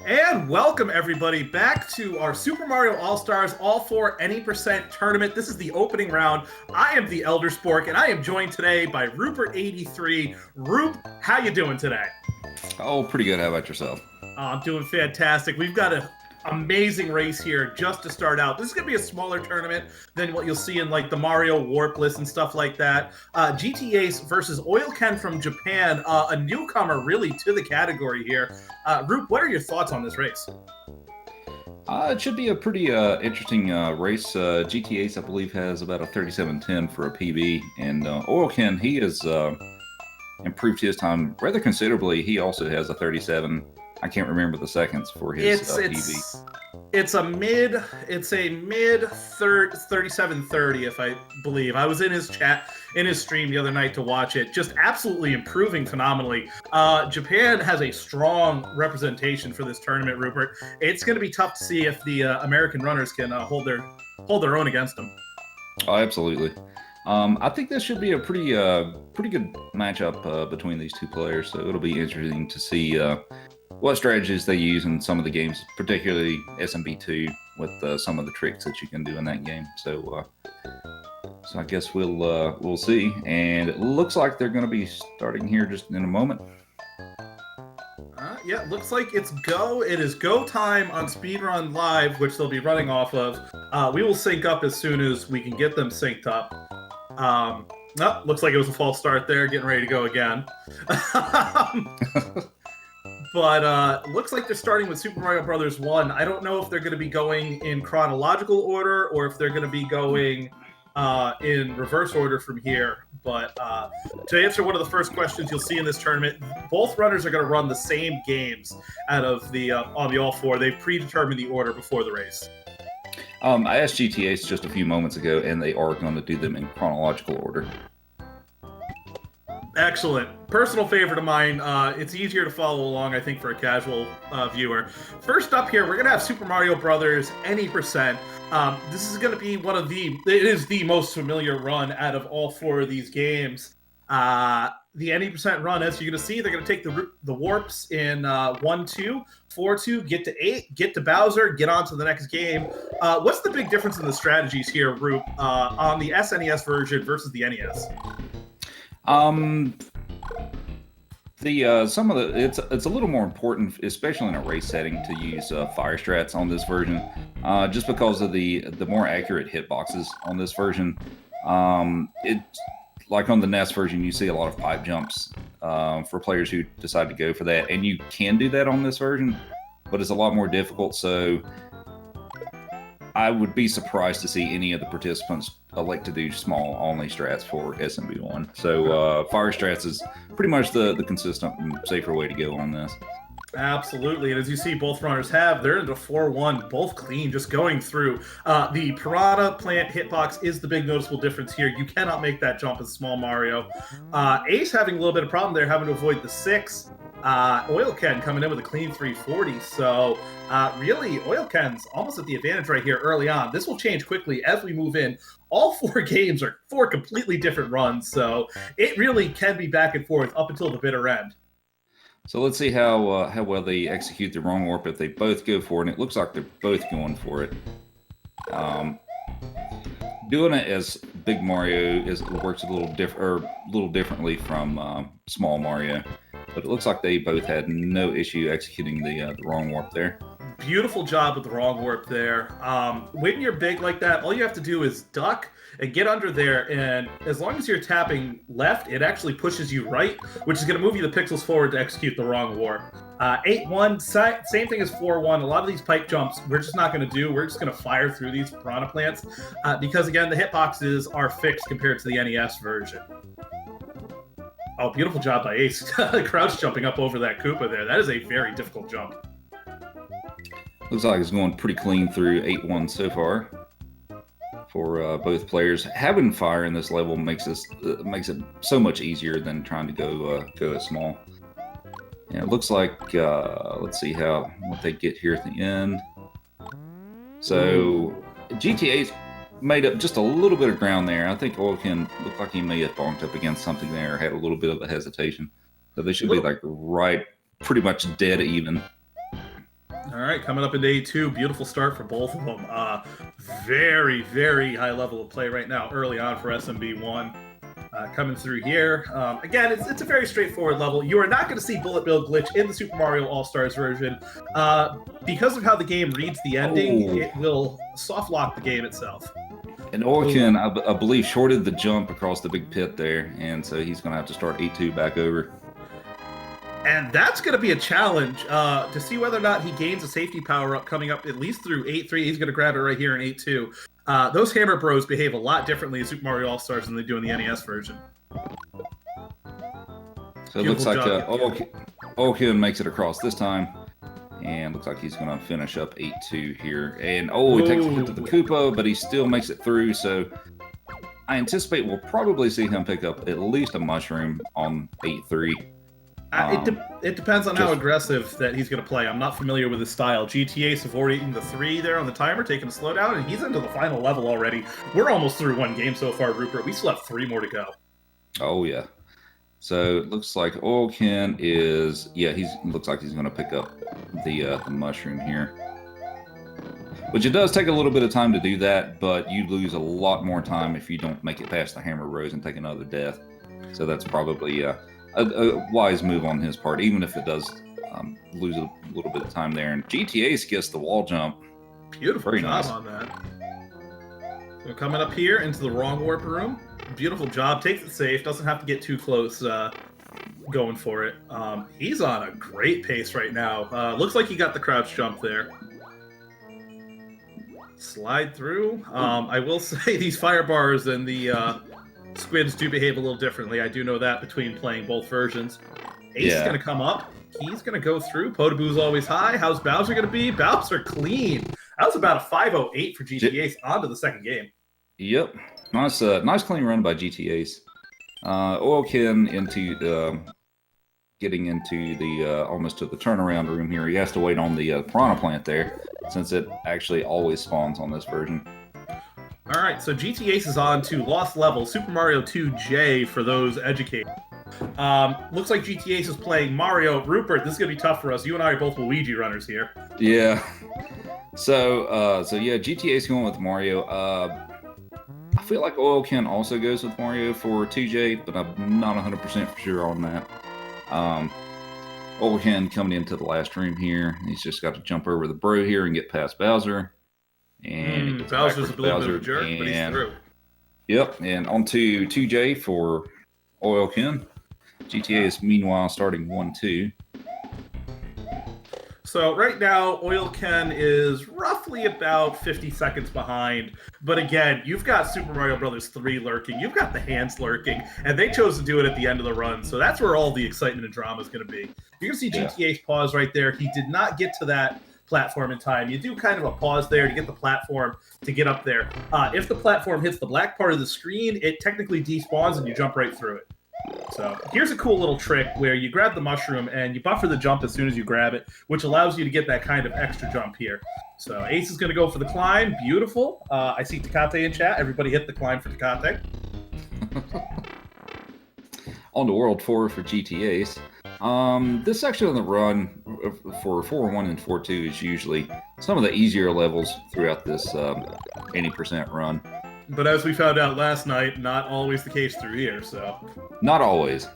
And welcome everybody back to our Super Mario All-Stars All For Any Percent tournament. This is the opening round. I am the Elder Spork, and I am joined today by Rupert83. Roop, how you doing today? Oh, pretty good. How about yourself? I'm doing fantastic. We've got an amazing race here just to start out. This is going to be a smaller tournament than what you'll see in like the Mario Warp List and stuff like that. GTAce versus oilken from Japan, a newcomer really to the category here. Roop, what are your thoughts on this race? It should be a pretty interesting race. GTAce, I believe, has about a 37.10 for a PB, and oilken, he has improved his time rather considerably. He also has a 37. I can't remember the seconds for his PB. It's a mid 37:30, if I believe. I was in his chat, in his stream the other night to watch it. Just absolutely improving phenomenally. Japan has a strong representation for this tournament, Rupert. It's going to be tough to see if the American runners can hold their own against them. Oh, absolutely. I think this should be a pretty good matchup between these two players. So it'll be interesting to see what strategies they use in some of the games, particularly SMB2, with some of the tricks that you can do in that game. So I guess we'll see. And it looks like they're going to be starting here just in a moment. Yeah, looks like it's go. It is go time on Speedrun Live, which they'll be running off of. We will sync up as soon as we can get them synced up. Looks like it was a false start there. Getting ready to go again. But looks like they're starting with Super Mario Brothers 1. I don't know if they're going to be going in chronological order or if they're going to be going in reverse order from here. But to answer one of the first questions you'll see in this tournament, both runners are going to run the same games out of the on the All Four. They've predetermined the order before the race. I asked GTAce just a few moments ago, and they are going to do them in chronological order. Excellent. Personal favorite of mine. It's easier to follow along, I think, for a casual viewer. First up here, we're going to have Super Mario Brothers Any Percent. This is going to be it is the most familiar run out of all four of these games. The Any Percent run, as you're going to see, they're going to take the warps in 1-2, 4-2, get to 8, get to Bowser, get on to the next game. What's the big difference in the strategies here, Roop, on the SNES version versus the NES? It's a little more important, especially in a race setting, to use fire strats on this version, just because of the more accurate hitboxes on this version. Like on the NES version, you see a lot of pipe jumps for players who decide to go for that, and you can do that on this version, but it's a lot more difficult. So I would be surprised to see any of the participants elect to do small only strats for SMB1. So fire strats is pretty much the consistent and safer way to go on this. Absolutely, and as you see, both runners they're into 4-1, both clean, just going through. The Piranha Plant hitbox is the big noticeable difference here. You cannot make that jump as Small Mario. Ace having a little bit of problem there, having to avoid the 6. oilken coming in with a clean 340. So really, oilken's almost at the advantage right here early on. This will change quickly as we move in. All four games are 4 completely different runs, so it really can be back and forth up until the bitter end. So let's see how well they execute the wrong warp if they both go for it. And it looks like they're both going for it. Doing it as Big Mario works a little differently from Small Mario, but it looks like they both had no issue executing the wrong warp there. Beautiful job with the wrong warp there. When you're big like that, all you have to do is duck and get under there, and as long as you're tapping left, it actually pushes you right, which is going to move you the pixels forward to execute the wrong warp. 8-1, same thing as 4-1. A lot of these pipe jumps we're just not going to do. We're just going to fire through these Piranha Plants because, again, the hitboxes are fixed compared to the NES version. Oh, beautiful job by Ace. Crouch jumping up over that Koopa there. That is a very difficult jump. Looks like it's going pretty clean through 8-1 so far for both players. Having fire in this level makes it so much easier than trying to go at small. And it looks like let's see what they get here at the end. So GTA's made up just a little bit of ground there. I think oilken looked like he may have bonked up against something there, had a little bit of a hesitation. So they should be like right, pretty much dead even. All right, coming up into A2, beautiful start for both of them. Very, very high level of play right now, early on for SMB1. Coming through here. Again, it's a very straightforward level. You are not going to see bullet bill glitch in the Super Mario All-Stars version. Because of how the game reads the ending, it will soft lock the game itself. And oilken, I believe, shorted the jump across the big pit there, and so he's going to have to start 8-2 back over. And that's going to be a challenge to see whether or not he gains a safety power-up coming up at least through 8-3. He's going to grab it right here in 8-2. Those Hammer Bros behave a lot differently in Super Mario All-Stars than they do in the NES version. So it looks like oilken makes it across this time. And looks like he's going to finish up 8-2 here. And, he takes a hit to the Koopa, but he still makes it through. So I anticipate we'll probably see him pick up at least a mushroom on 8-3. It depends on how aggressive that he's going to play. I'm not familiar with his style. GTAce avoiding the 3 there on the timer, taking a slowdown, and he's into the final level already. We're almost through one game so far, Rupert. We still have 3 more to go. Oh, yeah. So it looks like oilken is, looks like he's going to pick up the mushroom here. Which it does take a little bit of time to do that, but you lose a lot more time if you don't make it past the Hammer Rose and take another death. So that's probably a wise move on his part, even if it does lose a little bit of time there. And GTAce gets the wall jump. Beautiful job on that. So coming up here into the wrong warp room. Beautiful job. Takes it safe. Doesn't have to get too close going for it. He's on a great pace right now. Looks like he got the crouch jump there. Slide through. I will say these fire bars and the squids do behave a little differently. I do know that between playing both versions. Ace is going to come up. He's going to go through. Potaboo's always high. How's Bowser going to be? Bowser clean. That was about a 508 for GTAce onto the second game. Yep. Nice clean run by GTAce. Oilken into getting into the almost to the turnaround room here. He has to wait on the piranha plant there, since it actually always spawns on this version. All right, so GTAce is on to Lost Level, Super Mario 2J for those educated. Looks like GTAce is playing Mario. Rupert, this is going to be tough for us. You and I are both Luigi runners here. Yeah. So GTAce going with Mario. I feel like oilken also goes with Mario for 2J, but I'm not 100% for sure on that. Oilken coming into the last room here. He's just got to jump over the bro here and get past Bowser. And Bowser's a little bit of a jerk, but he's through. Yep, and on to 2J for oilken. GTA is meanwhile starting 1-2. So right now, oilken is roughly about 50 seconds behind. But again, you've got Super Mario Bros. 3 lurking. You've got the hands lurking. And they chose to do it at the end of the run. So that's where all the excitement and drama is going to be. You're going to see GTA's pause right there. He did not get to that platform in time. You do kind of a pause there to get the platform to get up there. If the platform hits the black part of the screen, it technically despawns and you jump right through it. So here's a cool little trick where you grab the mushroom and you buffer the jump as soon as you grab it, which allows you to get that kind of extra jump here. So Ace is going to go for the climb. Beautiful. I see Tecate in chat. Everybody hit the climb for Tecate. On to World 4 for GTAce. This section of the run for 4-1 and 4-2 is usually some of the easier levels throughout this 80% run. But as we found out last night, not always the case through here, so... Not always.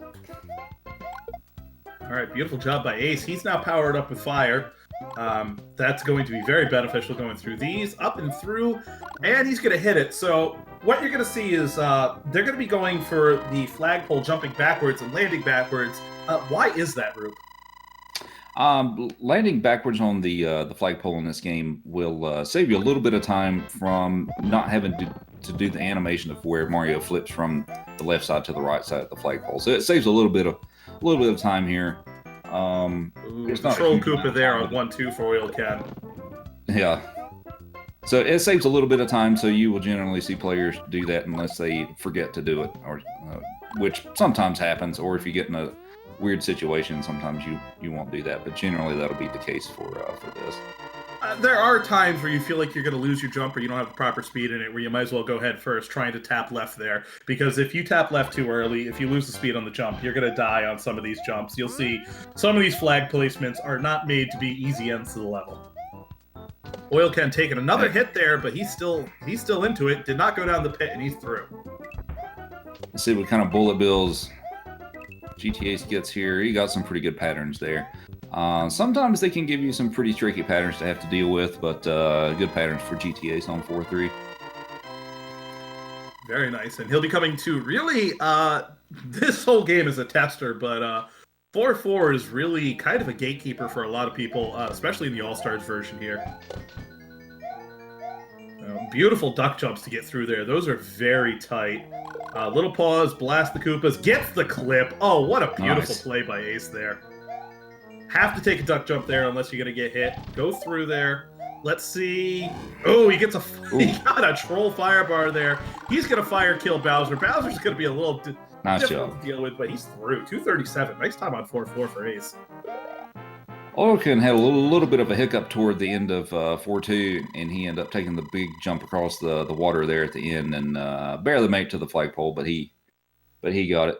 All right, beautiful job by Ace. He's now powered up with fire. That's going to be very beneficial going through these, up and through, and he's going to hit it. So what you're going to see is they're going to be going for the flagpole, jumping backwards and landing backwards. Why is that, Rube? Landing backwards on the flagpole in this game will save you a little bit of time from not having to do the animation of where Mario flips from the left side to the right side of the flagpole. So it saves a little bit of time here. Control Koopa there on 1-2 for oilken. Yeah. So it saves a little bit of time, so you will generally see players do that unless they forget to do it, or which sometimes happens, or if you get in a weird situation, sometimes you won't do that, but generally that'll be the case for this. There are times where you feel like you're going to lose your jump or you don't have the proper speed in it, where you might as well go head first trying to tap left there. Because if you tap left too early, if you lose the speed on the jump, you're going to die on some of these jumps. You'll see some of these flag placements are not made to be easy ends to the level. Oilken taking another hit there, but he's still into it. Did not go down the pit, and he's through. Let's see what kind of bullet bills GTAce gets here. He got some pretty good patterns there. Sometimes they can give you some pretty tricky patterns to have to deal with, but good patterns for GTAce on 4-3. Very nice, and he'll be coming to really, this whole game is a tester, but 4-4 is really kind of a gatekeeper for a lot of people, especially in the All-Stars version here. Beautiful duck jumps to get through there. Those are very tight. Little pause, blast the Koopas, gets the clip. Oh, what a beautiful play by Ace there. Have to take a duck jump there unless you're going to get hit. Go through there. Let's see. Oh, he got a troll firebar there. He's going to fire kill Bowser. Bowser's going to be a little difficult to deal with, but he's through. 237. Nice time on 4-4 for Ace. Oilken had a little bit of a hiccup toward the end of 4-2, and he ended up taking the big jump across the water there at the end and barely made it to the flagpole, but he got it.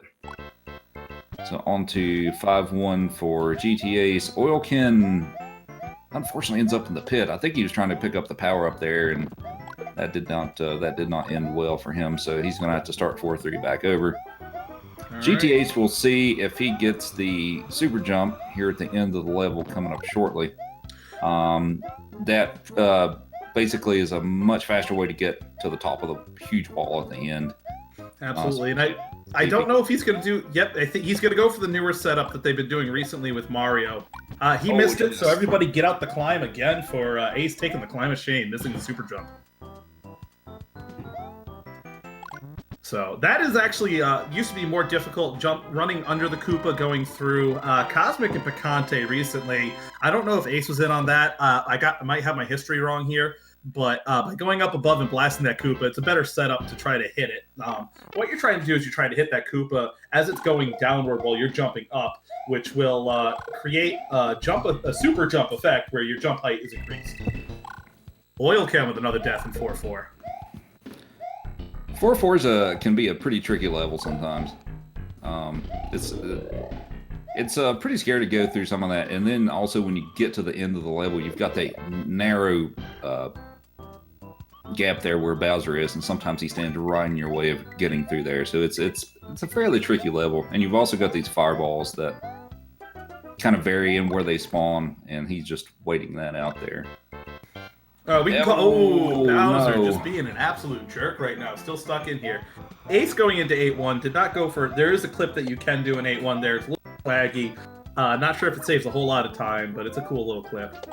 So on to 5-1 for GTAce. Oilken unfortunately ends up in the pit. I think he was trying to pick up the power up there, and that did not end well for him. So he's going to have to start 4-3 back over. GTAce will see if he gets the super jump here at the end of the level coming up shortly. That basically is a much faster way to get to the top of the huge wall at the end. Absolutely, and I don't know if he's going to do... Yep, I think he's going to go for the newer setup that they've been doing recently with Mario. He missed it, so everybody get out the climb again for Ace taking the climb of shame, missing the super jump. So that is actually used to be more difficult, running under the Koopa, going through. Cosmic and Picante recently, I don't know if Ace was in on that. I might have my history wrong here, but by going up above and blasting that Koopa, it's a better setup to try to hit it. What you're trying to do is you're trying to hit that Koopa as it's going downward while you're jumping up, which will create a super jump effect where your jump height is increased. Oilken with another death in 4-4. 4-4 can be a pretty tricky level sometimes. It's pretty scary to go through some of that, and then also when you get to the end of the level, you've got that narrow gap there where Bowser is, and sometimes he stands right in your way of getting through there. So it's a fairly tricky level, and you've also got these fireballs that kind of vary in where they spawn, and he's just waiting that out there. We can call... Bowser just being an absolute jerk right now. Still stuck in here. Ace going into 8-1 did not go for... There is a clip that you can do in 8-1 there. It's a little laggy. Not sure if it saves a whole lot of time, but it's a cool little clip.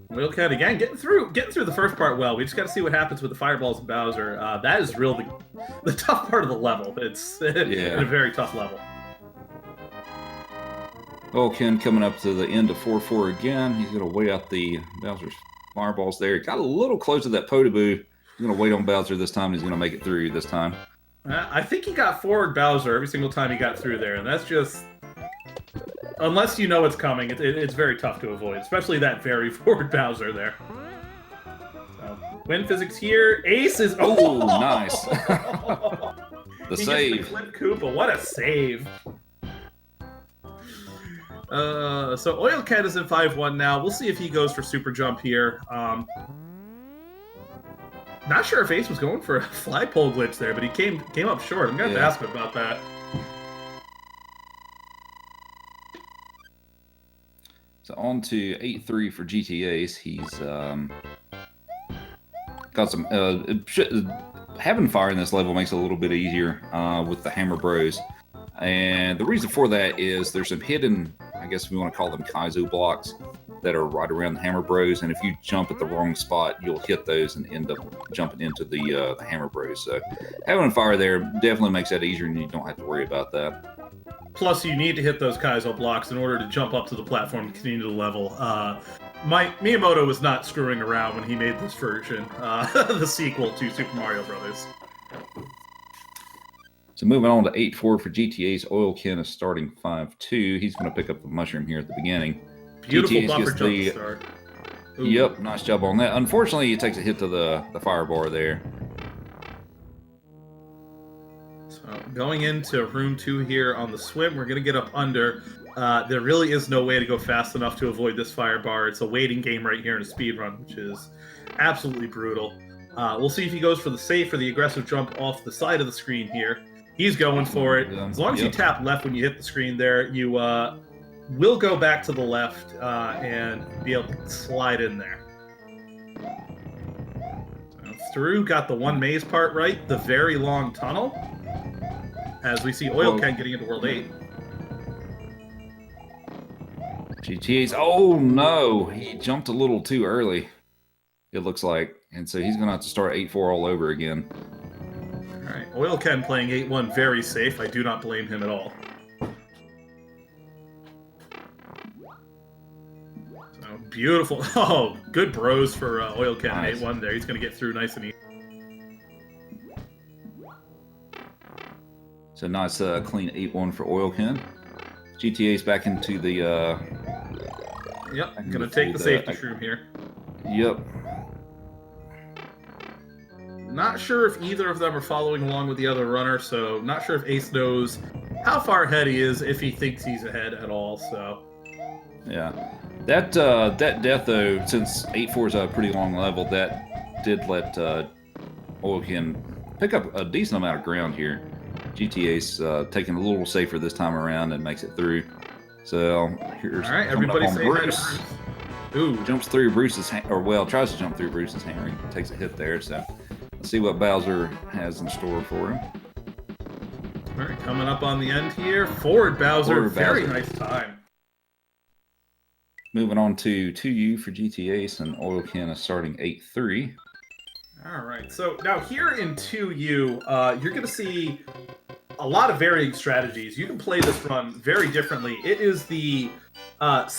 Oilken again, getting through the first part well. We just got to see what happens with the fireballs and Bowser. That is really the tough part of the level. It's a very tough level. Oilken coming up to the end of 4-4 again. He's going to wait out the Bowser's fireballs there. Got a little close to that Potaboo. He's going to wait on Bowser this time. He's going to make it through this time. I think he got forward Bowser every single time he got through there, and that's just... Unless you know it's coming, it's very tough to avoid, especially that very forward Bowser there. So, win physics here. Ace is... Oh, nice. The he save. Gets the clip Koopa. What a save. So Oilken is in 5-1 now. We'll see if he goes for super jump here. Not sure if Ace was going for a flagpole glitch there, but he came up short. I'm going to ask him about that. So on to 8-3 for GTAce. He's got some... having fire in this level makes it a little bit easier with the Hammer Bros. And the reason for that is there's some hidden, I guess we want to call them Kaizo blocks, that are right around the Hammer Bros. And if you jump at the wrong spot, you'll hit those and end up jumping into the Hammer Bros. So having fire there definitely makes that easier, and you don't have to worry about that. Plus, you need to hit those Kaizo blocks in order to jump up to the platform and continue the level. Miyamoto was not screwing around when he made this version, the sequel to Super Mario Brothers. So moving on to 8-4 for GTAce. Oilken is starting 5-2. He's going to pick up the mushroom here at the beginning. Beautiful GTAce buffer gets jump the- start. Ooh. Yep, nice job on that. Unfortunately, he takes a hit to the fire bar there. So going into room 2 here on the swim, we're going to get up under. There really is no way to go fast enough to avoid this fire bar. It's a waiting game right here in a speed run, which is absolutely brutal. We'll see if he goes for the safe or the aggressive jump off the side of the screen here. He's going for it. As long as you tap left when you hit the screen there, you will go back to the left and be able to slide in there. So through, got the one maze part right, the very long tunnel, as we see oilken getting into World 8. GTA's, oh no, he jumped a little too early, it looks like. And so he's going to have to start 8-4 all over again. All right, oilken playing 8-1 very safe. I do not blame him at all. So beautiful. Oh, good bros for oilken Nice. 8-1 there. He's going to get through nice and easy. So nice clean 8-1 for oilken. GTA's back into the... Yep, I'm going to take the safety shroom here. Yep. Not sure if either of them are following along with the other runner, so not sure if Ace knows how far ahead he is, if he thinks he's ahead at all, so... Yeah. That death, though, since 8-4 is a pretty long level, that did let oilken pick up a decent amount of ground here. GTA's taking a little safer this time around and makes it through. So here's all right, everybody say Bruce. Ooh, Jumps through Bruce's, tries to jump through Bruce's hammer. He takes a hit there. So let's see what Bowser has in store for him. All right, coming up on the end here, forward Bowser, very nice time. Moving on to 2U for GTAce, and oilken is starting 8-3. All right, so now here in 2U, you're going to see a lot of varying strategies. You can play this run very differently. It is the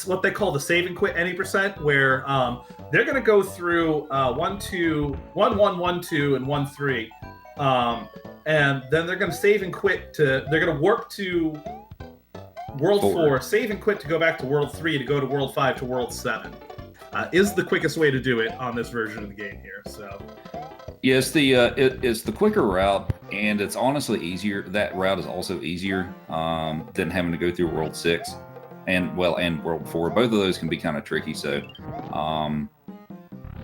what they call the save and quit any percent, where they're going to go through 1-2, 1-1, 1-2, and 1-3, and then they're going to save and quit to. They're going to warp to World 4, save and quit to go back to World 3 to go to World 5 to World 7. Is the quickest way to do it on this version of the game here. So. Yeah, it's the quicker route, and it's honestly easier. That route is also easier than having to go through World 6 and World 4. Both of those can be kind of tricky. So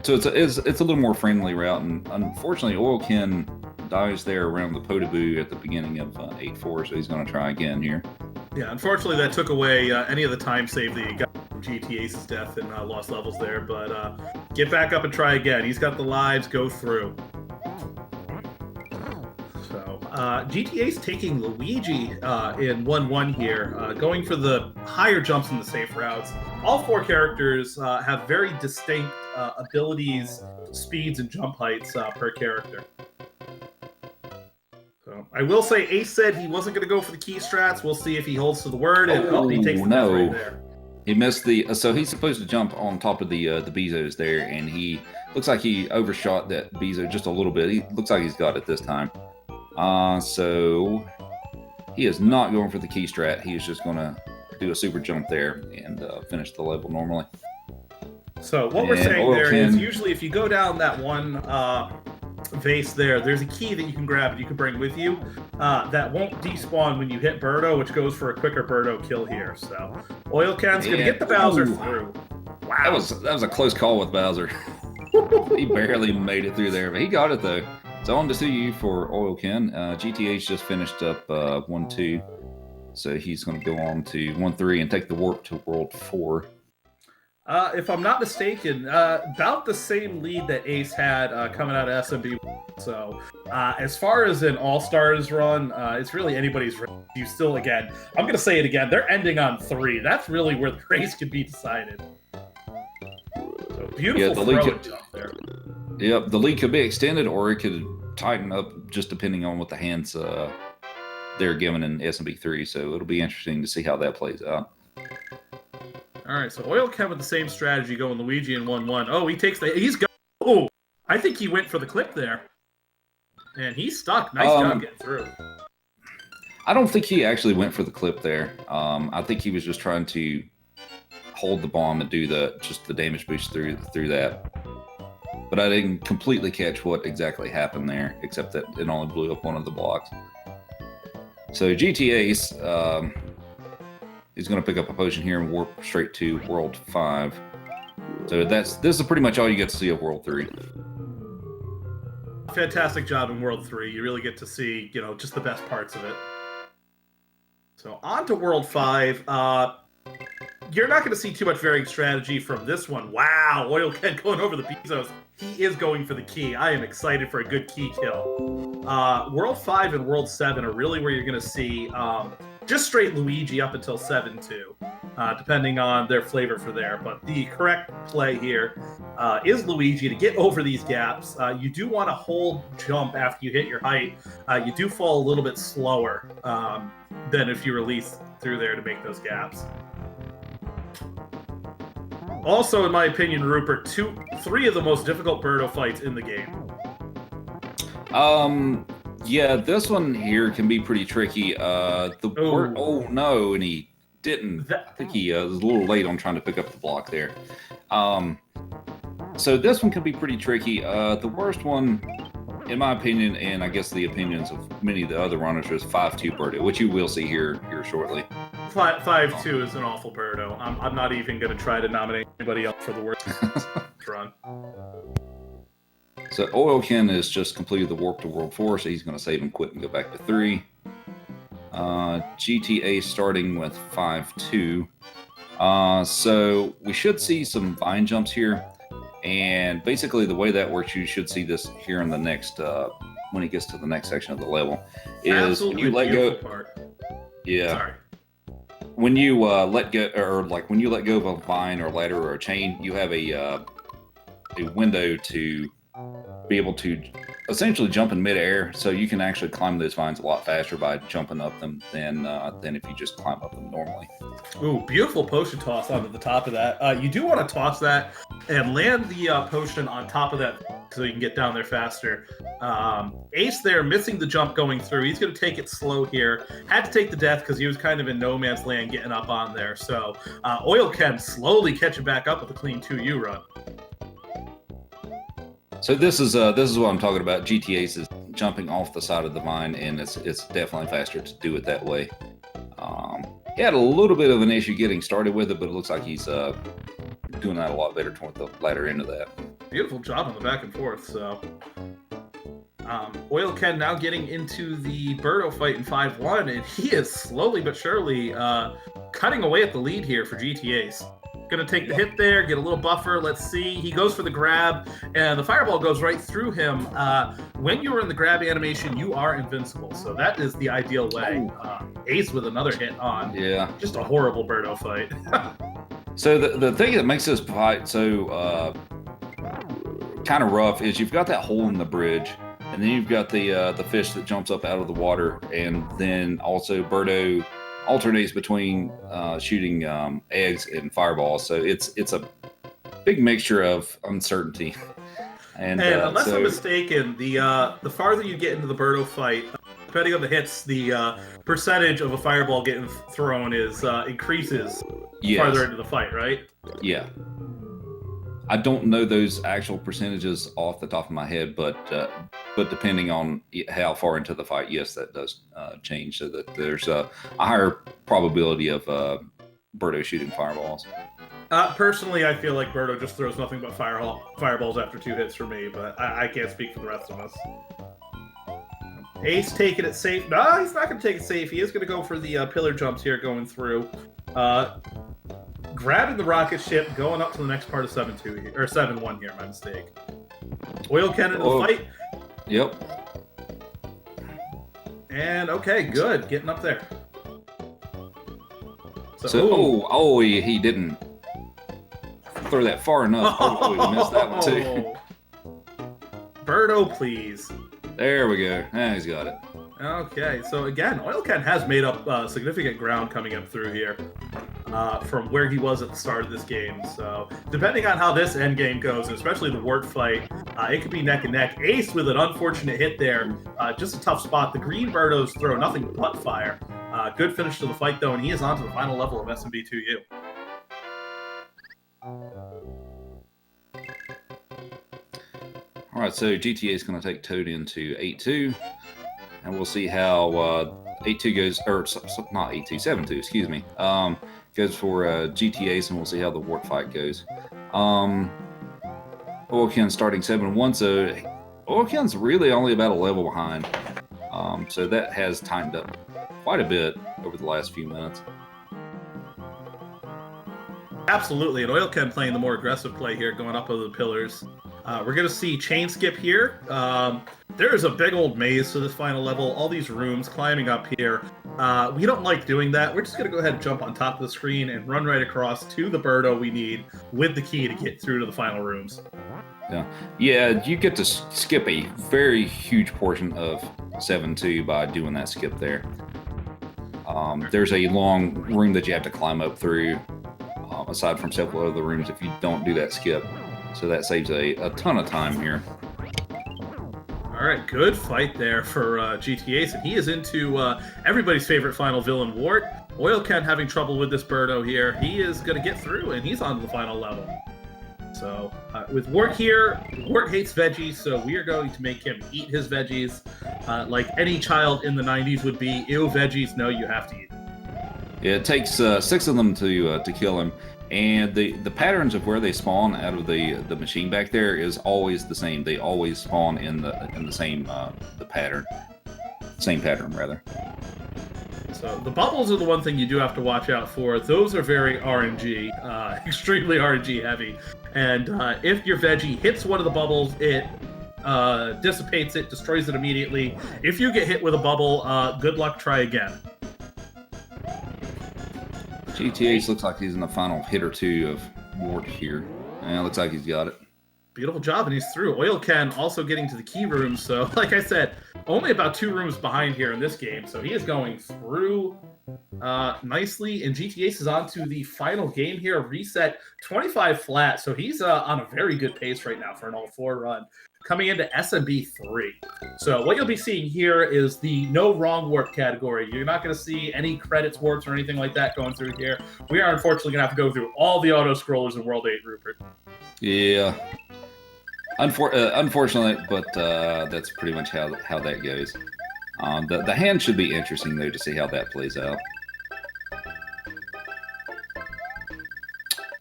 it's a little more friendly route, and unfortunately, oilken dies there around the Potaboo at the beginning of 8-4, so he's going to try again here. Yeah, unfortunately, that took away any of the time save that you got from GTAce's death and lost levels there, but get back up and try again. He's got the lives, go through. So, GTA's taking Luigi in 1-1 here, going for the higher jumps in the safe routes. All four characters have very distinct abilities, speeds, and jump heights per character. So, I will say Ace said he wasn't going to go for the key strats. We'll see if he holds to the word, and he takes the death right there. He missed the so he's supposed to jump on top of the Bezos there, and he looks like he overshot that Bezo just a little bit. He looks like he's got it this time. So he is not going for the key strat. He is just going to do a super jump there and finish the level normally. So what we're saying there is usually if you go down that one vase there's a key that you can grab and you can bring with you that won't despawn when you hit Birdo, which goes for a quicker Birdo kill here. So oilken's going to get the Bowser through. Wow. That was a close call with Bowser. He barely made it through there, but he got it though. It's on to 2U for oilken. GTA's just finished up 1-2, so he's going to go on to 1-3 and take the warp to World 4. If I'm not mistaken, about the same lead that Ace had coming out of SMB. So as far as an All-Stars run, it's really anybody's race. You still, again, I'm going to say it again, they're ending on 3. That's really where the race could be decided. So beautiful jump there. Yep, the lead could be extended or it could tighten up just depending on what the hands they're given in SMB3. So it'll be interesting to see how that plays out. All right, so oilken with the same strategy going Luigi in 1-1. Oh, he's got. Oh, I think he went for the clip there. And he's stuck. Nice job getting through. I don't think he actually went for the clip there. I think he was just trying to hold the bomb and do just the damage boost through that. But I didn't completely catch what exactly happened there, except that it only blew up one of the blocks. So GTAce is going to pick up a potion here and warp straight to World 5. So this is pretty much all you get to see of World 3. Fantastic job in World 3. You really get to see, just the best parts of it. So on to World 5. You're not going to see too much varying strategy from this one. Wow, oilken going over the Bezos. He is going for the key. I am excited for a good key kill. World 5 and World 7 are really where you're going to see just straight Luigi up until 7-2, depending on their flavor for there. But the correct play here is Luigi to get over these gaps. You do want to hold jump after you hit your height. You do fall a little bit slower than if you release through there to make those gaps. Also, in my opinion, Rupert, 3 of the most difficult Birdo fights in the game. Yeah, this one here can be pretty tricky. Oh no, and he didn't. I think he was a little late on trying to pick up the block there. So this one can be pretty tricky. The worst one, in my opinion, and I guess the opinions of many of the other runners, is 5-2 Birdo, which you will see here shortly. 5-2 is an awful Birdo. I'm not even going to try to nominate anybody else for the worst run. So oilken is just completed the warp to World 4, so he's going to save and quit and go back to 3. GTA starting with 5-2. So we should see some vine jumps here. And basically the way that works, you should see this here in the next, when it gets to the next section of the level, is absolutely when you let go. Part. Yeah. Sorry. When you let go, or like when you let go of a vine or ladder or a chain, you have a window to be able to essentially jump in midair, so you can actually climb those vines a lot faster by jumping up them than if you just climb up them normally. Ooh, beautiful potion toss onto the top of that. You do want to toss that and land the potion on top of that so you can get down there faster. Ace there, missing the jump going through. He's going to take it slow here. Had to take the death because he was kind of in no man's land getting up on there. So oilken slowly catching back up with a clean 2U run. So this is what I'm talking about. GTAce is jumping off the side of the vine, and it's definitely faster to do it that way. He had a little bit of an issue getting started with it, but it looks like he's doing that a lot better toward the latter end of that. Beautiful job on the back and forth. So oilken now getting into the Birdo fight in 5-1, and he is slowly but surely cutting away at the lead here for GTAce. Gonna take the hit there, get a little buffer. Let's see. He goes for the grab, and the fireball goes right through him. When you are in the grab animation, you are invincible. So that is the ideal way. Ace with another hit on. Yeah. Just a horrible Birdo fight. So the thing that makes this fight so kind of rough is you've got that hole in the bridge, and then you've got the fish that jumps up out of the water, and then also Birdo alternates between shooting eggs and fireballs, so it's a big mixture of uncertainty. And unless I'm mistaken, the farther you get into the Birdo fight, depending on the hits, the percentage of a fireball getting thrown increases farther into the fight, right? Yeah. I don't know those actual percentages off the top of my head, but depending on how far into the fight, yes, that does change, so that there's a higher probability of Birdo shooting fireballs. Personally, I feel like Birdo just throws nothing but fireballs after 2 hits for me, but I can't speak for the rest of us. Ace taking it safe. No, he's not going to take it safe. He is going to go for the pillar jumps here going through. Grabbing the rocket ship, going up to the next part of 7-2 or 7-1 here. My mistake. oilken into the fight. Yep. And okay, good, getting up there. So he didn't throw that far enough. We missed that one too. Birdo, please. There we go. He's got it. Okay, so again, oilken has made up significant ground coming up through here. From where he was at the start of this game. So depending on how this end game goes, and especially the wart fight, it could be neck and neck. Ace with an unfortunate hit there. Just a tough spot. The green Birdos throw nothing but fire. Good finish to the fight though, and he is on to the final level of SMB2U. All right, so GTA is going to take Toad into 8-2, and we'll see how 8-2 goes, or not 8-2, 7-2, excuse me, goes for GTAce, and we'll see how the warp fight goes. Oilken starting 7-1, so Oilken's really only about a level behind, so that has tightened up quite a bit over the last few minutes. Absolutely, and Oilken playing the more aggressive play here, going up over the pillars. We're going to see chain skip here. There is a big old maze to this final level, all these rooms climbing up here. We don't like doing that. We're just going to go ahead and jump on top of the screen and run right across to the birdo we need with the key to get through to the final rooms. Yeah, you get to skip a very huge portion of 7-2 by doing that skip there. There's a long room that you have to climb up through, aside from several other rooms, if you don't do that skip. So that saves a ton of time here. All right, good fight there for GTAce, and he is into everybody's favorite final villain, Wart. Oilken having trouble with this birdo here. He is going to get through, and he's on to the final level. So with Wart here, Wart hates veggies, so we are going to make him eat his veggies like any child in the 90s would be. Ew, veggies, no, you have to eat them. Yeah, it takes 6 of them to kill him. And the patterns of where they spawn out of the machine back there is always the same. They always spawn in the same same pattern rather. So the bubbles are the one thing you do have to watch out for. Those are very RNG, extremely RNG heavy. And if your veggie hits one of the bubbles, it dissipates it, destroys it immediately. If you get hit with a bubble, good luck, try again. GTAce looks like he's in the final hit or two of Wart here. And it looks like he's got it. Beautiful job, and he's through. Oilken also getting to the key room, so like I said, only about 2 rooms behind here in this game, so he is going through nicely, and GTAce is on to the final game here, reset 25 flat, so he's on a very good pace right now for an all-4 run, coming into SMB 3. So what you'll be seeing here is the no wrong warp category. You're not going to see any credits warps or anything like that going through here. We are unfortunately going to have to go through all the auto-scrollers in World 8, Rupert. Yeah. Unfortunately, but that's pretty much how that goes. The hand should be interesting, though, to see how that plays out.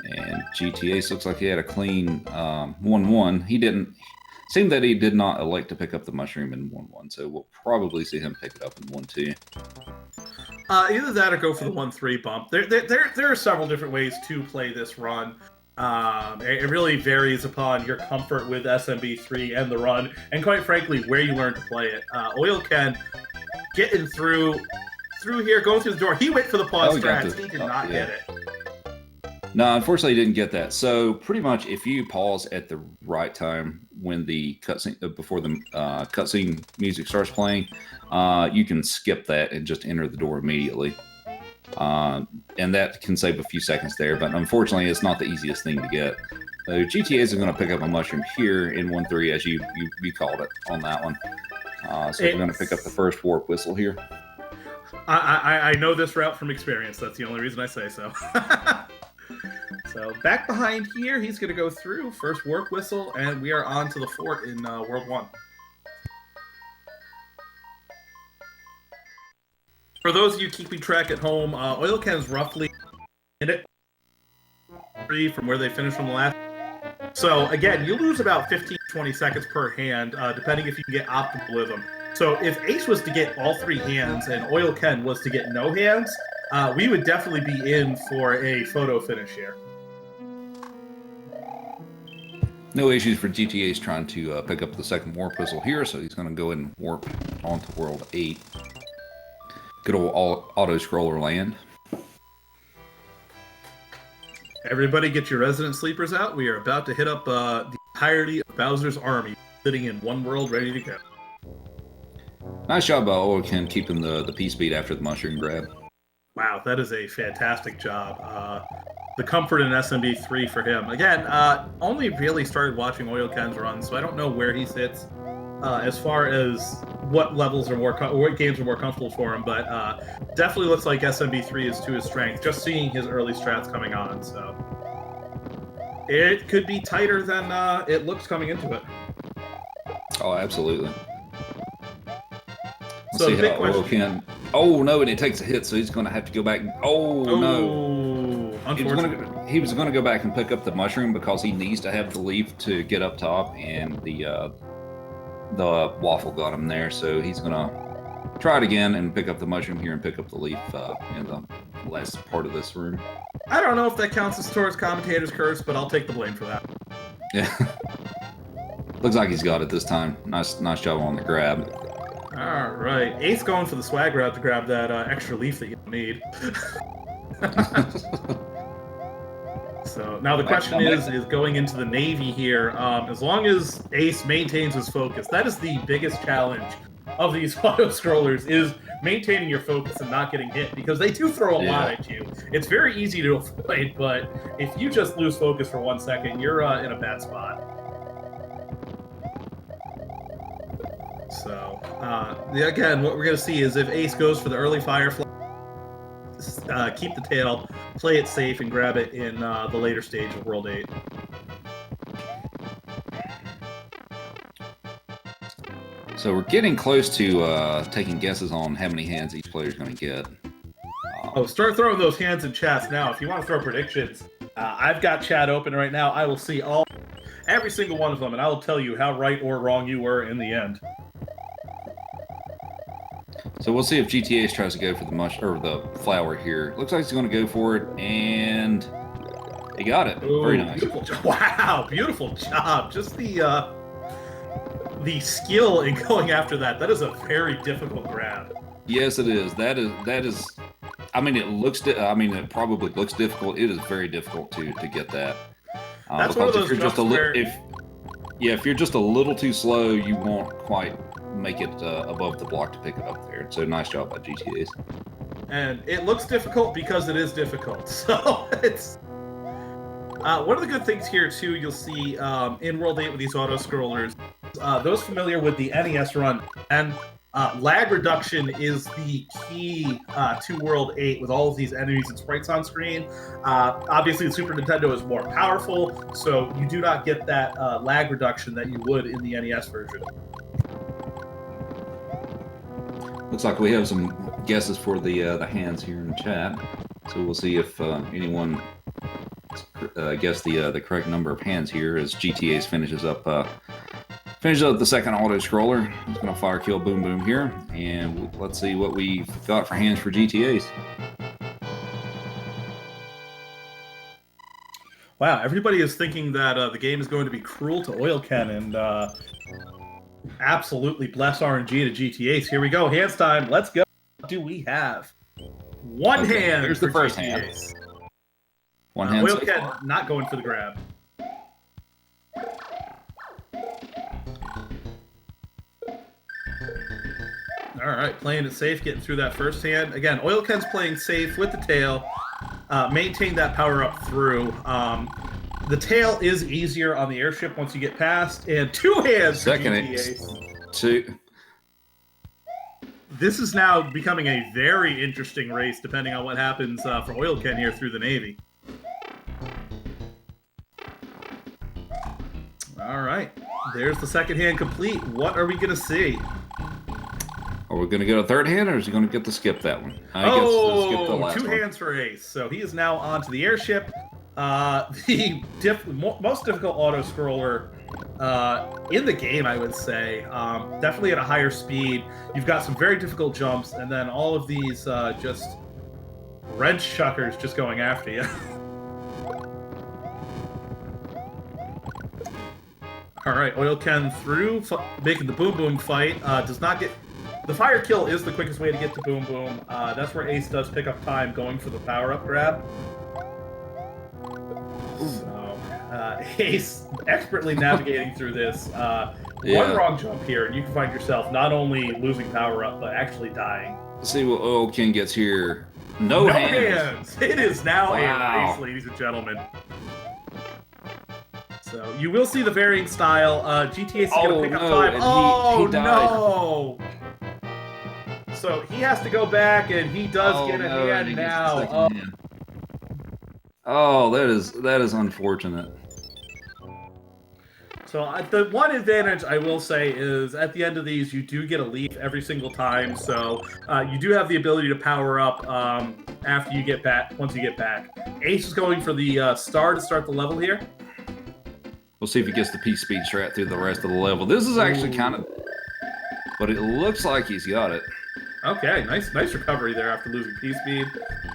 And GTAce looks like he had a clean 1-1. He didn't... Seemed that he did not elect to pick up the mushroom in 1-1, so we'll probably see him pick it up in 1-2. Either that or go for the 1-3 bump. There are several different ways to play this run. It really varies upon your comfort with SMB3 and the run, and quite frankly, where you learn to play it. Oilken getting through here, going through the door. He went for the pause strats. He did not get it. No, unfortunately, he didn't get that. So pretty much, if you pause at the right time when the cutscene before the cutscene music starts playing, you can skip that and just enter the door immediately. And that can save a few seconds there, but unfortunately, it's not the easiest thing to get. So GTAs are going to pick up a mushroom here in 1-3, as you called it on that one. So we're going to pick up the first warp whistle here. I know this route from experience. That's the only reason I say so. So back behind here, he's going to go through first warp whistle, and we are on to the fort in World 1. For those of you keeping track at home, Oilken's roughly a minute from where they finished from the last. So again, you lose about 15-20 seconds per hand, depending if you can get optimal with them. So if Ace was to get all 3 hands and Oilken was to get no hands, we would definitely be in for a photo finish here. No issues for GTA's trying to pick up the second warp whistle here, so he's going to go ahead and warp onto World 8. Good old auto-scroller land. Everybody get your resident sleepers out. We are about to hit up the entirety of Bowser's army, sitting in one world ready to go. Nice job by Oilken keeping the P-speed after the mushroom grab. Wow, that is a fantastic job. The comfort in SMB3 for him. Again, only really started watching Oilken's run, so I don't know where he sits as far as what levels are what games are more comfortable for him, but definitely looks like SMB3 is to his strength, just seeing his early strats coming on, so it could be tighter than it looks coming into it. Oh, absolutely. Let's So see the big how question. oilken. Oh no, and it takes a hit, so he's going to have to go back. Oh no. Oh, unfortunate. He was gonna go back and pick up the mushroom because he needs to have the leaf to get up top, and the waffle got him there. So he's gonna try it again and pick up the mushroom here and pick up the leaf in the last part of this room. I don't know if that counts as towards commentator's curse, but I'll take the blame for that. Yeah. Looks like he's got it this time. Nice job on the grab. All right, Ace going for the swag grab to grab that extra leaf that you don't need. So now the question is going into the Navy here. As long as Ace maintains his focus, that is the biggest challenge of these auto scrollers, is maintaining your focus and not getting hit, because they do throw a lot at you. It's very easy to avoid, but if you just lose focus for 1 second, you're in a bad spot. So again, what we're going to see is if Ace goes for the early firefly, keep the tail, play it safe, and grab it in the later stage of World 8. So we're getting close to taking guesses on how many hands each player is going to get. Start throwing those hands in chats now. If you want to throw predictions, I've got chat open right now. I will see every single one of them, and I will tell you how right or wrong you were in the end. So we'll see if GTAce tries to go for the flower here. Looks like he's going to go for it, and he got it. Ooh, very nice. Beautiful job. Wow, beautiful job. Just the skill in going after that. That is a very difficult grab. Yes, it is. That is. I mean, it probably looks difficult. It is very difficult to get that. That's one of those jumps where... if you're just a little too slow, you won't quite make it above the block to pick it up there. So nice job by GTAce. And it looks difficult because it is difficult. So it's one of the good things here too. You'll see in World 8 with these auto scrollers, those familiar with the NES run, and lag reduction is the key to World 8 with all of these enemies and sprites on screen. Obviously, the Super Nintendo is more powerful, so you do not get that lag reduction that you would in the NES version. Looks like we have some guesses for the hands here in chat, so we'll see if anyone guessed the correct number of hands here as GTAce finishes up the second auto scroller. He's going to fire kill boom boom here, and let's see what we got for hands for GTAce. Wow, everybody is thinking that the game is going to be cruel to oilken and absolutely bless RNG to GTAce. Here we go, hands time. Let's go. What do we have? One hand. Here's the first hand. One hand. Oilken not going for the grab. All right, playing it safe, getting through that first hand. Again, oilken's playing safe with the tail. Maintain that power up through. The tail is easier on the airship once you get past, and two hands. Second two. This is now becoming a very interesting race, depending on what happens for oilken here through the Navy. All right, there's the second hand complete. What are we gonna see? Are we going to get a third hand, or is he going to get to skip that one? Skip the last two hands for Ace. So he is now onto the airship. The most difficult auto scroller in the game, I would say. Definitely at a higher speed. You've got some very difficult jumps, and then all of these just wrench chuckers just going after you. All right, oilken through, making the boom boom fight. Does not get... The fire kill is the quickest way to get to boom boom. That's where Ace does pick up time going for the power up grab. So Ace expertly navigating through this. One wrong jump here, and you can find yourself not only losing power up, but actually dying. Let's see what oilken gets here. No hands. It is now a race, ladies and gentlemen. So you will see the varying style. GTAce is going to pick up time. He died. No! So he has to go back, and he does get a hand now. Oh, that is unfortunate. So the one advantage I will say is at the end of these, you do get a leaf every single time. So you do have the ability to power up after you get back. Once you get back, Ace is going for the star to start the level here. We'll see if he gets the P-Speed strat through the rest of the level. This is actually kind of, but it looks like he's got it. Okay, nice recovery there after losing P-Speed.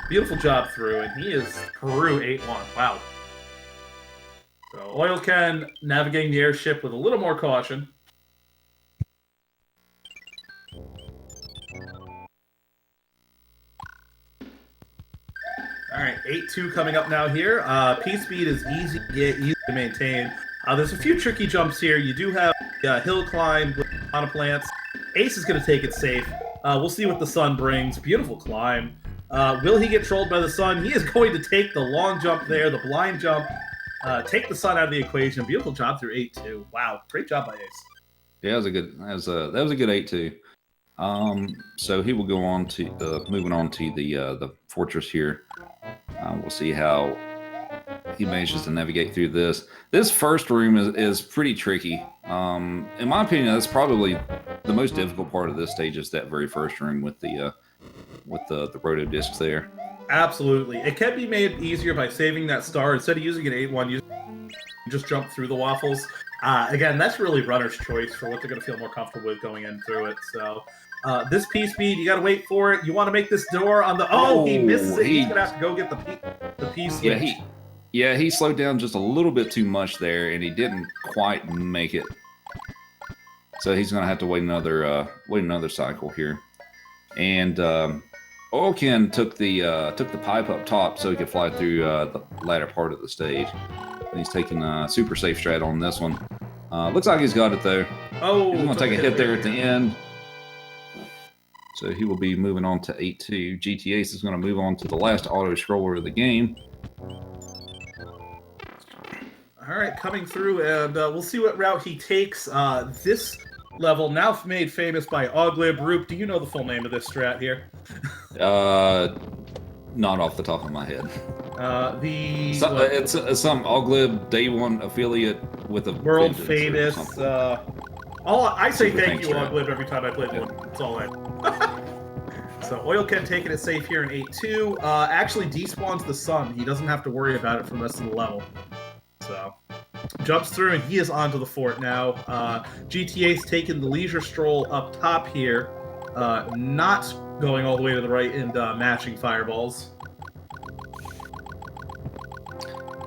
Beautiful job through, and he is through 8-1. Wow. So oilken navigating the airship with a little more caution. All right, 8-2 coming up now here. P-Speed is easy to get, easy to maintain. There's a few tricky jumps here. You do have hill climb with monoplants. Ace is going to take it safe. We'll see what the sun brings. Beautiful climb. Will he get trolled by the sun? He is going to take the long jump there, the blind jump. Take the sun out of the equation. Beautiful job through 8-2. Wow, great job by Ace. Yeah, that was a good 8-2. So he will go on to moving on to the fortress here. We'll see how he manages to navigate through this. This first room is pretty tricky. In my opinion, that's probably the most difficult part of this stage is that very first room with the roto discs there. Absolutely. It can be made easier by saving that star. Instead of using an 8-1, you just jump through the waffles. Again, that's really runner's choice for what they're going to feel more comfortable with going in through it. So this P-Speed, you got to wait for it. You want to make this door on the... Oh, he misses it. He's going to have to go get the P-Switch. Yeah, he slowed down just a little bit too much there, and he didn't quite make it. So he's going to have to wait another cycle here. And oilken took the pipe up top so he could fly through the latter part of the stage. And he's taking a super safe strat on this one. Looks like he's got it though. Oh, he's going to take a hit there at the end. So he will be moving on to 8-2. GTAce is going to move on to the last auto scroller of the game. All right, coming through, and we'll see what route he takes. This level, now made famous by Oglib. Roop, do you know the full name of this strat here? Not off the top of my head. It's some Oglib Day 1 affiliate with a world famous. I say thank you, strat. Oglib, every time I play the one. That's all I. So oilken taking it safe here in 8-2. Actually despawns the sun. He doesn't have to worry about it for the rest of the level. So jumps through and he is onto the fort now. GTA's taking the leisure stroll up top here, not going all the way to the right and matching fireballs.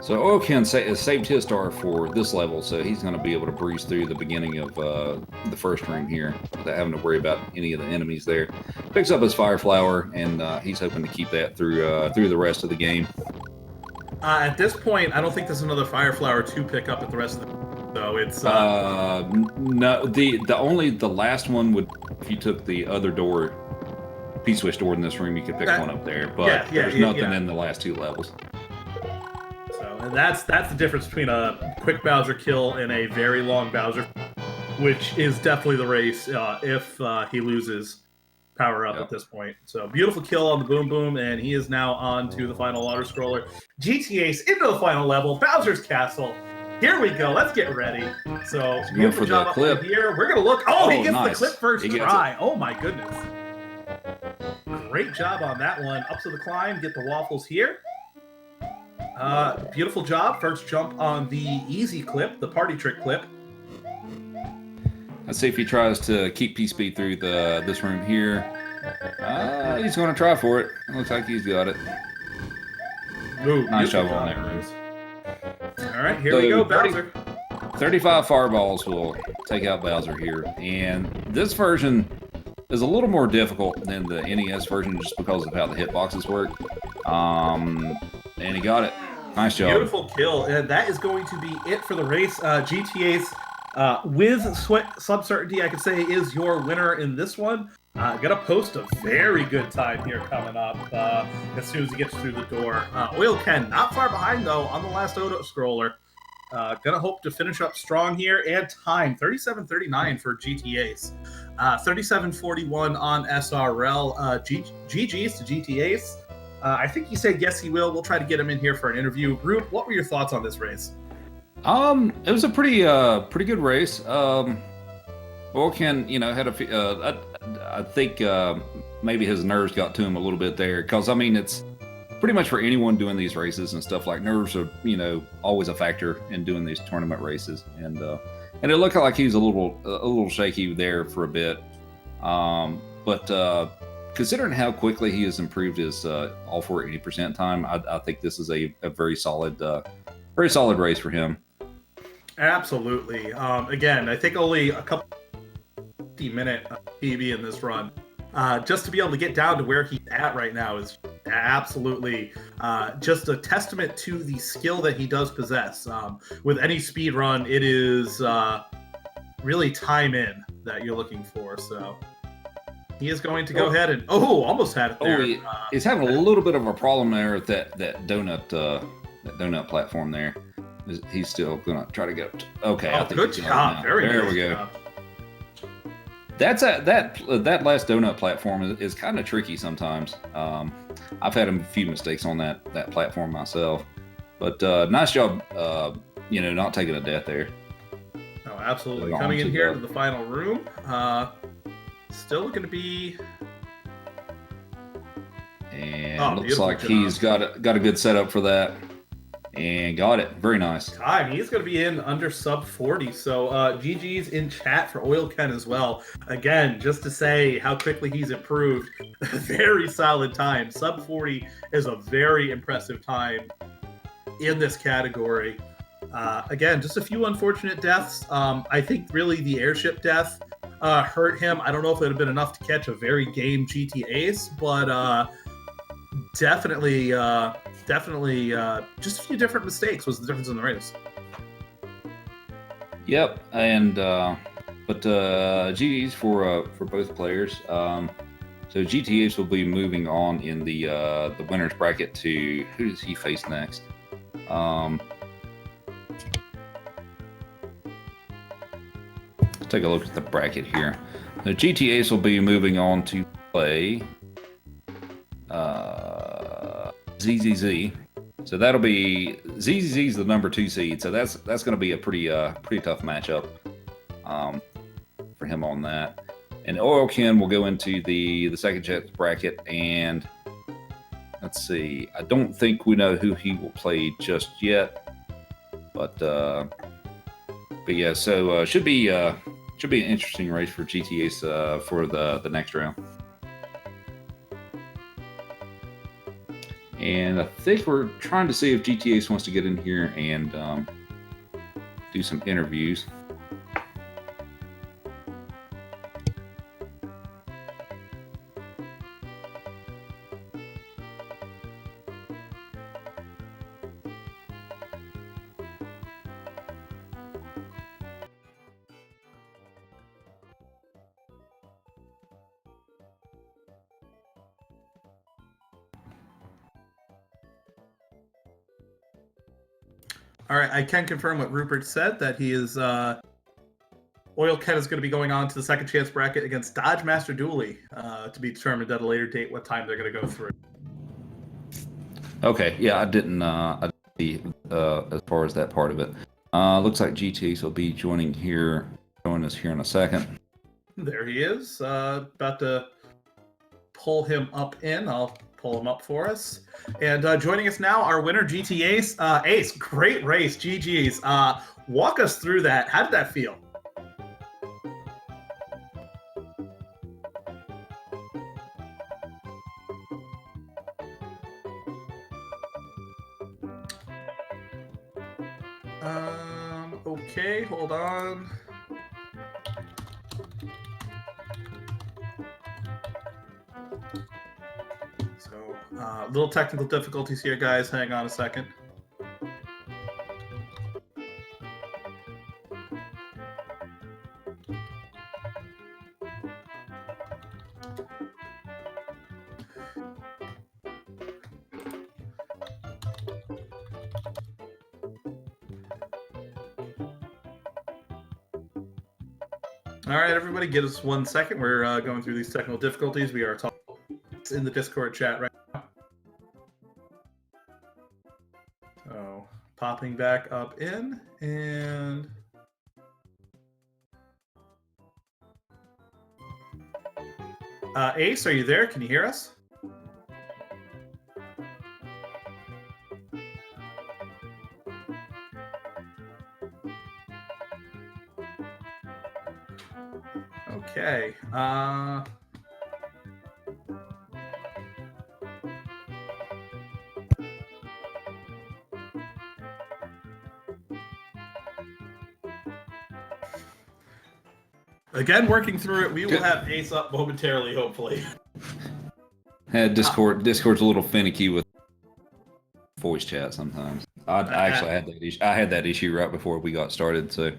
So oilken saved his star for this level, so he's going to be able to breeze through the beginning of the first room here without having to worry about any of the enemies there. Picks up his fire flower, and he's hoping to keep that through the rest of the game. At this point, I don't think there's another fire flower to pick up at the rest of the... So it's... No, the last one would, if you took the other door, P-switch door in this room, you could pick one up there. But there's nothing in the last two levels. So and that's the difference between a quick Bowser kill and a very long Bowser, which is definitely the race if he loses power up at this point. So beautiful kill on the Boom Boom, and he is now on to the final auto scroller. GTAce into the final level, Bowser's Castle. Here we go. Let's get ready. So beautiful job up here. We're gonna look. Oh, he gets the clip first try. Oh my goodness. Great job on that one. Up to the climb. Get the waffles here. Beautiful job. First jump on the easy clip, the party trick clip. Let's see if he tries to keep P-Speed through this room here. He's going to try for it. It looks like he's got it. Ooh, nice job on that room. All right, here we go, Bowser. 35 fireballs will take out Bowser here. And this version is a little more difficult than the NES version just because of how the hitboxes work. And he got it. Nice job. Beautiful kill. And that is going to be it for the race. GTA's with some certainty, I could say, is your winner in this one. Gonna post a very good time here coming up as soon as he gets through the door. oilken not far behind though on the last auto scroller. Gonna hope to finish up strong here, and time 37:39 for GTAce, 37:41 on SRL. GG's to GTAce. I think he said yes he will. We'll try to get him in here for an interview. Root, what were your thoughts on this race? It was a pretty good race. Oilken, had a few. I think maybe his nerves got to him a little bit there, because I mean it's pretty much for anyone doing these races and stuff, like nerves are always a factor in doing these tournament races, and it looked like he was a little shaky there for a bit, but considering how quickly he has improved his all for 80% time, I think this is a very solid race for him. Absolutely. Again, I think only a couple 50-minute PB in this run. Just to be able to get down to where he's at right now is absolutely just a testament to the skill that he does possess. With any speed run, it is really time in that you're looking for. So he is going to go ahead and almost had it there. He's having a little bit of a problem there with that donut platform there. He's still gonna try to get. Okay, I think good job. Very there nice we go. Job. That last donut platform is kind of tricky sometimes. I've had a few mistakes on that platform myself, but nice job, not taking a death there. Oh, absolutely. Coming in here to the final room. Still going to be. And looks like he's got a good setup for that. And got it. Very nice. Time. He's going to be in under sub 40. So GG's in chat for oilken as well. Again, just to say how quickly he's improved. Very solid time. Sub 40 is a very impressive time in this category. Again, just a few unfortunate deaths. I think really the airship death hurt him. I don't know if it would have been enough to catch a very game GTAce, but definitely just a few different mistakes was the difference in the race. Yep, and but GG's for both players. So GTAce will be moving on in the winners bracket to who does he face next? Let's take a look at the bracket here. So GTAce will be moving on to play ZZZ. So that'll be ZZZ's the number 2 seed. So that's going to be a pretty tough matchup for him on that. And oilken will go into the second chance bracket, and let's see. I don't think we know who he will play just yet, but yeah. So should be an interesting race for GTAce for the next round. And I think we're trying to see if GTAce wants to get in here and do some interviews. All right, I can confirm what Rupert said, that he is oilken is going to be going on to the second chance bracket against Dodge Master Dooley to be determined at a later date what time they're going to go through. Okay, yeah, I didn't see as far as that part of it. Looks like GTAce will be joining us here in a second. There he is, about to pull him up in. I'll pull him up for us. And joining us now, our winner, GTAce. Ace, great race, GG's. Walk us through that. How did that feel? Okay, hold on. So, little technical difficulties here, guys. Hang on a second. All right, everybody, give us 1 second. We're going through these technical difficulties. We are talking in the Discord chat right now. So, popping popping back up in, and Ace, are you there? Can you hear us? Okay. Again, working through it. We will have Ace up momentarily, hopefully. Discord's a little finicky with voice chat sometimes. I actually had that issue. I had that issue right before we got started, so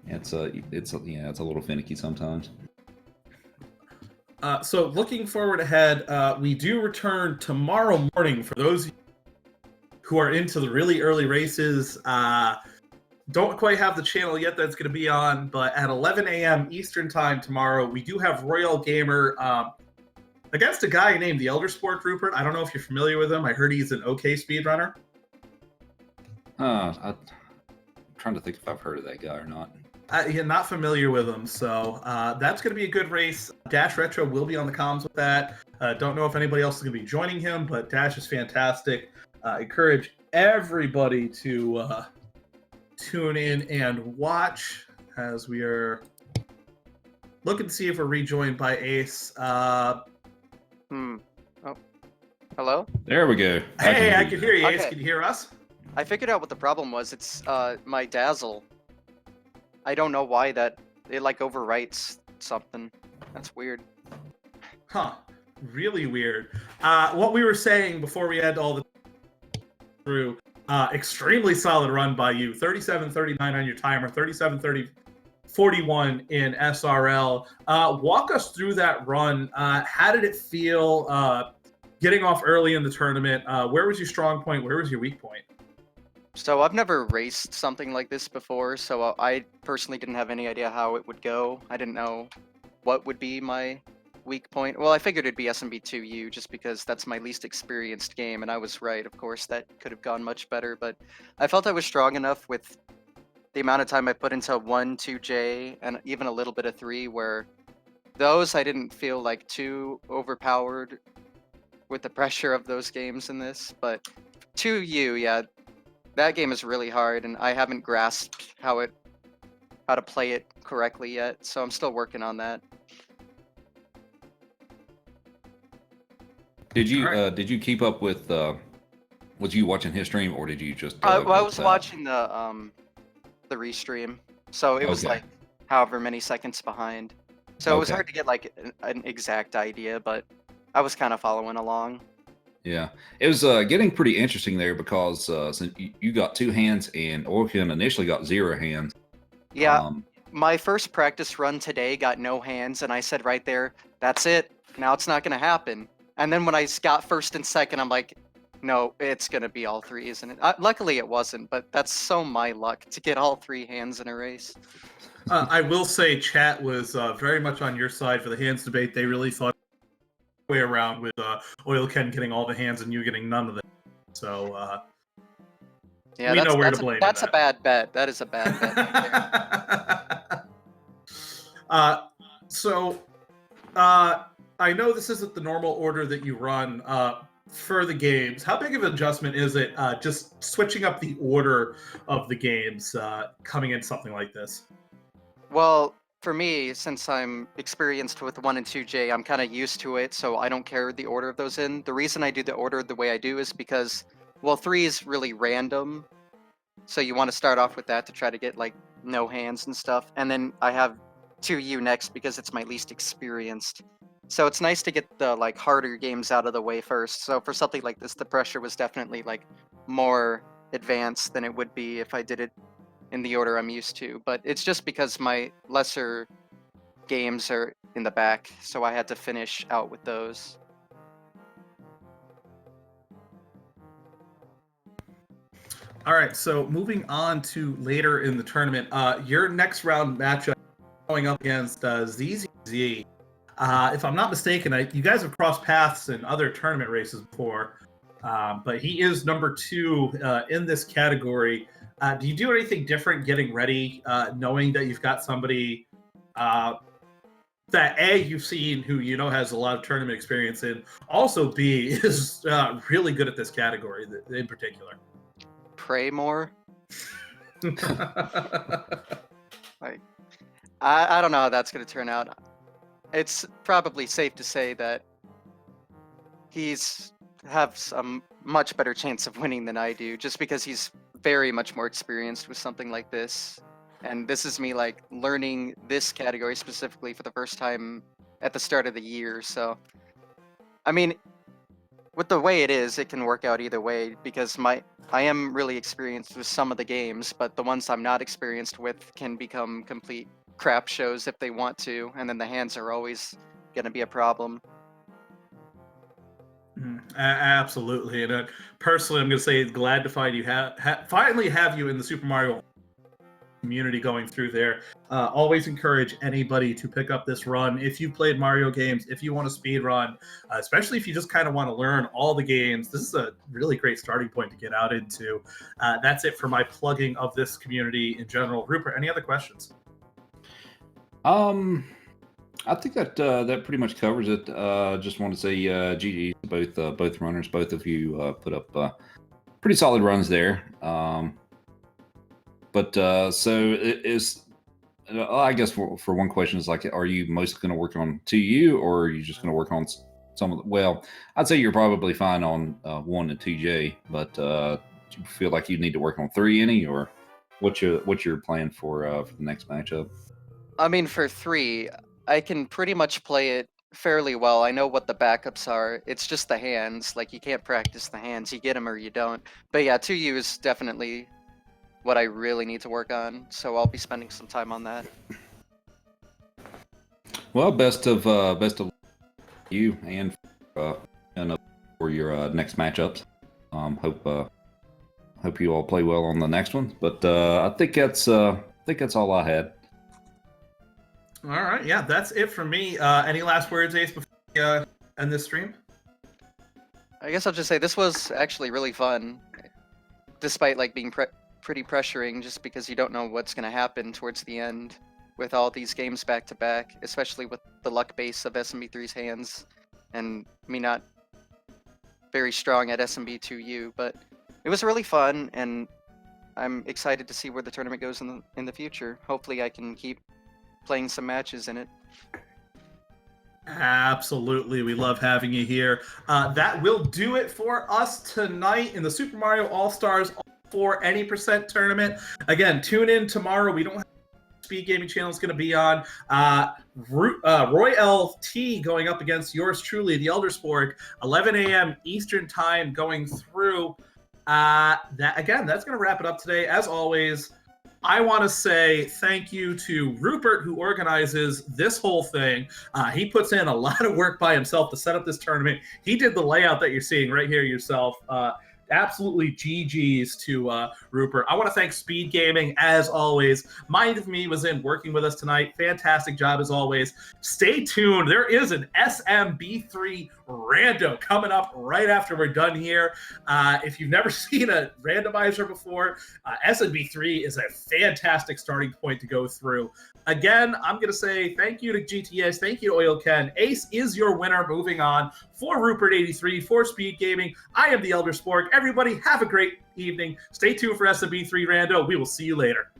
it's a little finicky sometimes. So looking forward ahead, we do return tomorrow morning for those who are into the really early races. Don't quite have the channel yet that's going to be on, but at 11 a.m. Eastern time tomorrow, we do have Royal Gamer against a guy named the Elder Sport Rupert. I don't know if you're familiar with him. I heard he's an okay speedrunner. I'm trying to think if I've heard of that guy or not. Yeah, not familiar with him, so that's going to be a good race. Dash Retro will be on the comms with that. Don't know if anybody else is going to be joining him, but Dash is fantastic. Encourage everybody to tune in and watch as we are looking to see if we're rejoined by Ace. Oh, hello? There we go. Hey, I can hear you, Ace. Okay. Can you hear us? I figured out what the problem was. It's my Dazzle. I don't know why it like overwrites something. That's weird. Huh. Really weird. What we were saying before we had all the through, extremely solid run by you. 37:39 on your timer, 37:41 in SRL. Walk us through that run. How did it feel getting off early in the tournament? Where was your strong point? Where was your weak point? So I've never raced something like this before, so I personally didn't have any idea how it would go. I didn't know what would be my weak point. Well, I figured it'd be SMB2U just because that's my least experienced game, and I was right. Of course, that could have gone much better, but I felt I was strong enough with the amount of time I put into 1, 2J, and even a little bit of 3, where those I didn't feel like too overpowered with the pressure of those games in this, but 2U, yeah, that game is really hard, and I haven't grasped how to play it correctly yet, so I'm still working on that. All right. Did you keep up with was you watching his stream or did you just Well, I was watching the restream, so it was Okay. like however many seconds behind. So it was Okay. hard to get like an exact idea, but I was kind of following along. Yeah, it was getting pretty interesting there because since you got 2 hands and Oilken initially got 0 hands. Yeah, my first practice run today got no hands, and I said right there, that's it. Now it's not going to happen. And then when I got first and second, I'm like, no, it's going to be all 3, isn't it? Luckily it wasn't, but that's so my luck to get all 3 hands in a race. I will say chat was very much on your side for the hands debate. They really thought way around with Oilken getting all the hands and you getting none of them. So Yeah, we know where to blame. That's a bad bet. That is a bad bet. Right there. I know this isn't the normal order that you run for the games. How big of an adjustment is it just switching up the order of the games coming in something like this? Well, for me, since I'm experienced with 1 and 2J, I'm kind of used to it, so I don't care the order of those in. The reason I do the order the way I do is because, well, 3 is really random, so you want to start off with that to try to get, like, no hands and stuff. And then I have 2U next because it's my least experienced. So it's nice to get the, like, harder games out of the way first. So for something like this, the pressure was definitely, like, more advanced than it would be if I did it in the order I'm used to, but it's just because my lesser games are in the back, so I had to finish out with those. All right, so moving on to later in the tournament, your next round matchup going up against ZZZ. If I'm not mistaken, you guys have crossed paths in other tournament races before, but he is number 2 in this category. Do you do anything different getting ready, knowing that you've got somebody that A, you've seen who you know has a lot of tournament experience in, also B, is really good at this category in particular? Pray more. Like, I don't know how that's going to turn out. It's probably safe to say that he's has a much better chance of winning than I do, just because he's very much more experienced with something like this. And this is me like learning this category specifically for the first time at the start of the year. So, I mean, with the way it is, it can work out either way because I am really experienced with some of the games, but the ones I'm not experienced with can become complete crap shows if they want to, and then the hands are always going to be a problem. Absolutely, and personally, I'm going to say glad to find you finally have you in the Super Mario community going through there. Always encourage anybody to pick up this run if you've played Mario games, if you want to speed run, especially if you just kind of want to learn all the games. This is a really great starting point to get out into. That's it for my plugging of this community in general. Rupert, any other questions? I think that that pretty much covers it. Just want to say GG to both runners. Both of you put up pretty solid runs there. But so it is. I guess for one question is like, are you mostly going to work on 2U, or are you just going to work on some of the? Well, I'd say you're probably fine on 1 and 2J, but do you feel like you need to work on 3 any, or what's your plan for the next matchup? I mean, for 3, I can pretty much play it fairly well. I know what the backups are. It's just the hands. Like, you can't practice the hands. You get them or you don't. But yeah, 2U is definitely what I really need to work on. So I'll be spending some time on that. Well, best of you and for your next matchups. Hope you all play well on the next one. But I think that's all I had. All right, yeah, that's it for me. Any last words, Ace, before we end this stream? I guess I'll just say this was actually really fun, despite like being pretty pressuring, just because you don't know what's going to happen towards the end with all these games back to back, especially with the luck base of SMB3's hands and me not very strong at SMB2U. But it was really fun, and I'm excited to see where the tournament goes in the future. Hopefully, I can keep playing some matches in it. Absolutely, we love having you here. That will do it for us tonight in the Super Mario All-Stars for any % tournament. Again, tune in tomorrow. We don't have Speed Gaming channel is going to be on. Roy LT going up against yours truly, the Elder Spork, 11 a.m. Eastern Time going through. That's going to wrap it up today. As always, I want to say thank you to Rupert, who organizes this whole thing. He puts in a lot of work by himself to set up this tournament. He did the layout that you're seeing right here yourself. Absolutely GG's to Rupert. I want to thank Speed Gaming, as always. Mind of Me was in working with us tonight. Fantastic job, as always. Stay tuned. There is an SMB3 rando coming up right after we're done here. If you've never seen a randomizer before, SMB3 is a fantastic starting point to go through. Again, I'm going to say thank you to GTAce, thank you to oilken. Ace is your winner. Moving on. For Rupert83, for Speed Gaming, I am the Elder Spork. Everybody, have a great evening. Stay tuned for SMB3 Rando. We will see you later.